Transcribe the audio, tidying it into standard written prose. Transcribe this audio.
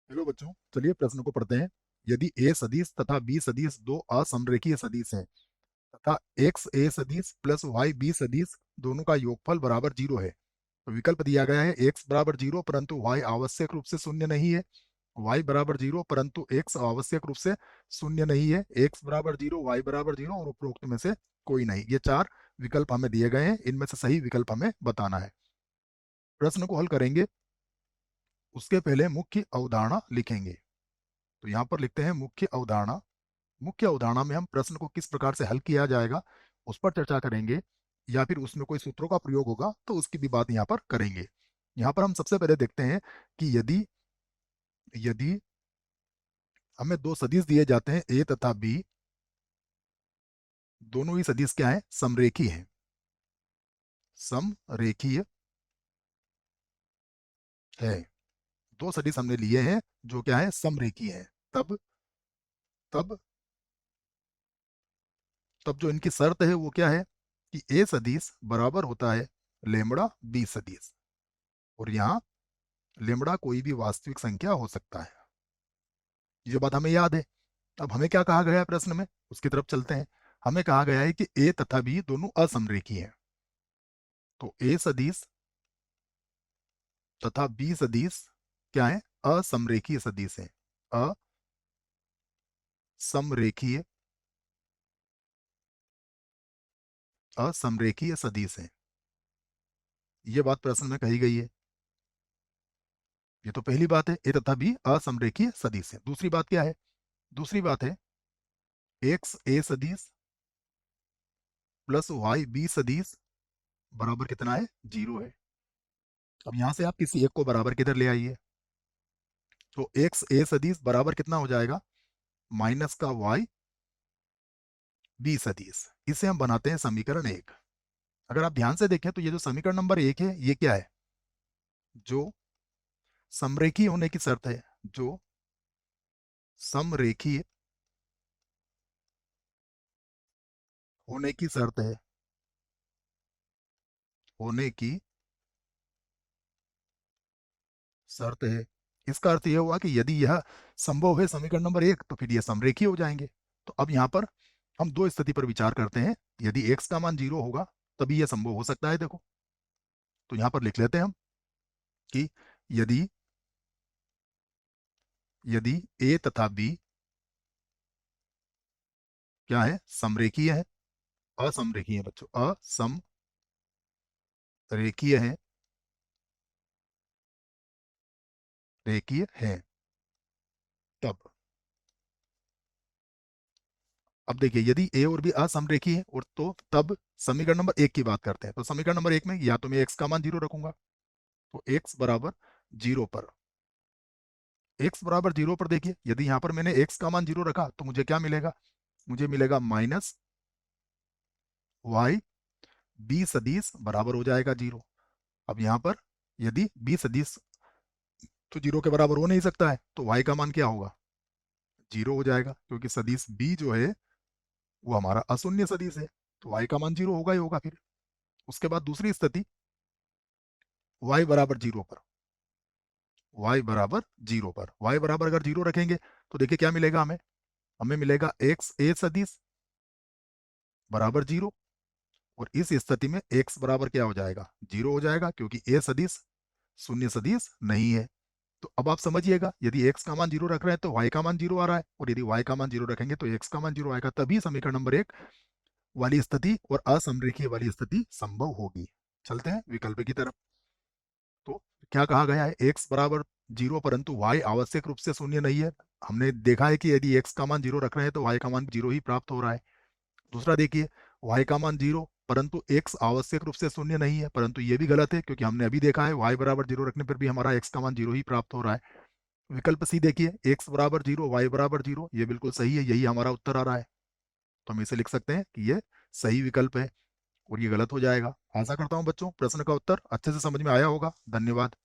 Hello बच्चों, चलिए प्रश्न को पढ़ते हैं। यदि ए सदिश तथा बी सदिश दो असमरेखीय सदिश हैं तथा एक्स ए सदिश प्लस वाई बी सदिश दोनों का योगफल बराबर जीरो है, तो विकल्प दिया गया है एक्स बराबर जीरो परंतु वाई आवश्यक रूप से शून्य नहीं है, वाई बराबर जीरो परंतु एक्स आवश्यक रूप से शून्य नहीं है, एक्स बराबर जीरो वाई बराबर जीरो और उपरोक्त में से कोई नहीं। ये चार विकल्प हमें दिए गए हैं, इनमें से सही विकल्प हमें बताना है। प्रश्न को हल करेंगे उसके पहले मुख्य अवधारणा लिखेंगे। तो यहाँ पर लिखते हैं मुख्य अवधारणा। मुख्य अवधारणा में हम प्रश्न को किस प्रकार से हल किया जाएगा उस पर चर्चा करेंगे, या फिर उसमें कोई सूत्रों का प्रयोग होगा तो उसकी भी बात यहाँ पर करेंगे। यहाँ पर हम सबसे पहले देखते हैं कि यदि यदि हमें दो सदिश दिए जाते हैं ए तथा बी, दोनों ही सदिश क्या है, समरेखी हैं। समरेखीय है। दो सदिश हमने लिए हैं जो क्या है, समरेखीय है। तब तब तब जो इनकी शर्त है वो क्या है कि ए सदिश बराबर होता है लेमड़ा बी सदिश, और यहाँ लेमड़ा कोई भी वास्तविक संख्या हो सकता है। ये बात हमें याद है। अब हमें क्या कहा गया है प्रश्न में, उसकी तरफ चलते हैं। हमें कहा गया है कि ए तथा बी दोनों असमरेखी हैं। तो ए सदिश तथा बी सदिश क्या है, असमरेखीय सदिश है। असमरेखीय असमरेखीय सदिश है। ये बात प्रश्न में कही गई है। ये तो पहली बात है, ए तथा बी असमरेखीय सदिश है। दूसरी बात क्या है, दूसरी बात है एक्स ए सदिश प्लस वाई बी सदिश बराबर कितना है, जीरो है। अब यहां से आप किसी एक को बराबर किधर ले आइए, तो एक्स ए सदिश बराबर कितना हो जाएगा, माइनस का वाई बी सदिश। इसे हम बनाते हैं समीकरण एक। अगर आप ध्यान से देखें तो ये जो समीकरण नंबर एक है ये क्या है, जो समरेखी होने की शर्त है, जो समरेखी होने की शर्त है, होने की शर्त है। इसका अर्थ यह हुआ कि यदि यह संभव है समीकरण नंबर एक, तो फिर यह समरेखी हो जाएंगे। तो अब यहाँ पर हम दो स्थिति पर विचार करते हैं। यदि एक्स का मान जीरो होगा तभी यह संभव हो सकता है। देखो, तो यहाँ पर लिख लेते हैं हम कि यदि यदि ए तथा बी क्या है, समरेखीय है, असमरेखीय है बच्चों, असमरेखीय है, रेखीय है। तब अब देखिए, यदि ए और बी असमरेखीय है और तो तब समीकरण नंबर एक की बात करते हैं। तो समीकरण नंबर एक में या तो मैं एक्स का मान जीरो रखूंगा, तो एक्स बराबर जीरो पर, एक्स बराबर जीरो पर देखिए, यदि यहां पर मैंने एक्स का मान जीरो रखा तो मुझे क्या मिलेगा, मुझे मिलेगा माइनस वाई बी सदिश बराबर हो जाएगा जीरो। अब यहां पर यदि बी सदिश तो जीरो के बराबर हो नहीं सकता है, तो वाई का मान क्या होगा, जीरो हो जाएगा, क्योंकि सदिश बी जो है वो हमारा अशून्य सदिश है, तो वाई का मान जीरो होगा ही होगा। फिर उसके बाद दूसरी स्थिति, वाई बराबर जीरो पर, वाई बराबर जीरो पर, वाई बराबर अगर जीरो रखेंगे तो देखिए क्या मिलेगा हमें, हमें मिलेगा एक्स ए सदिश बराबर जीरो, और इस स्थिति में एक्स बराबर क्या हो जाएगा, जीरो हो जाएगा, क्योंकि ए सदिश शून्य सदिश नहीं है। तो अब आप समझिएगा, यदि एक्स का मान जीरो रख रहे हैं तो वाई का मान जीरो आ रहा है, और यदि वाई का मान जीरो रखेंगे तो एक्स का मान जीरो आएगा, तभी समीकरण नंबर एक वाली स्थिति और असमरेखीय वाली स्थिति संभव होगी। चलते हैं विकल्प की तरफ। तो क्या कहा गया है, एक्स बराबर जीरो परंतु वाई आवश्यक रूप से शून्य नहीं है। हमने देखा है कि यदि एक्स का मान जीरो रख रहे हैं तो वाई का मान जीरो ही प्राप्त हो रहा है। दूसरा देखिए, वाई का मान जीरो परंतु एक्स आवश्यक रूप से शून्य नहीं है, परंतु ये भी गलत है, क्योंकि हमने अभी देखा है वाई बराबर जीरो रखने पर भी हमारा एक्स का मान जीरो ही प्राप्त हो रहा है। विकल्प सी देखिए, एक्स बराबर जीरो वाई बराबर जीरो, ये बिल्कुल सही है, यही हमारा उत्तर आ रहा है। तो हम इसे लिख सकते हैं कि ये सही विकल्प है, और ये गलत हो जाएगा। आशा करता हूँ बच्चों प्रश्न का उत्तर अच्छे से समझ में आया होगा। धन्यवाद।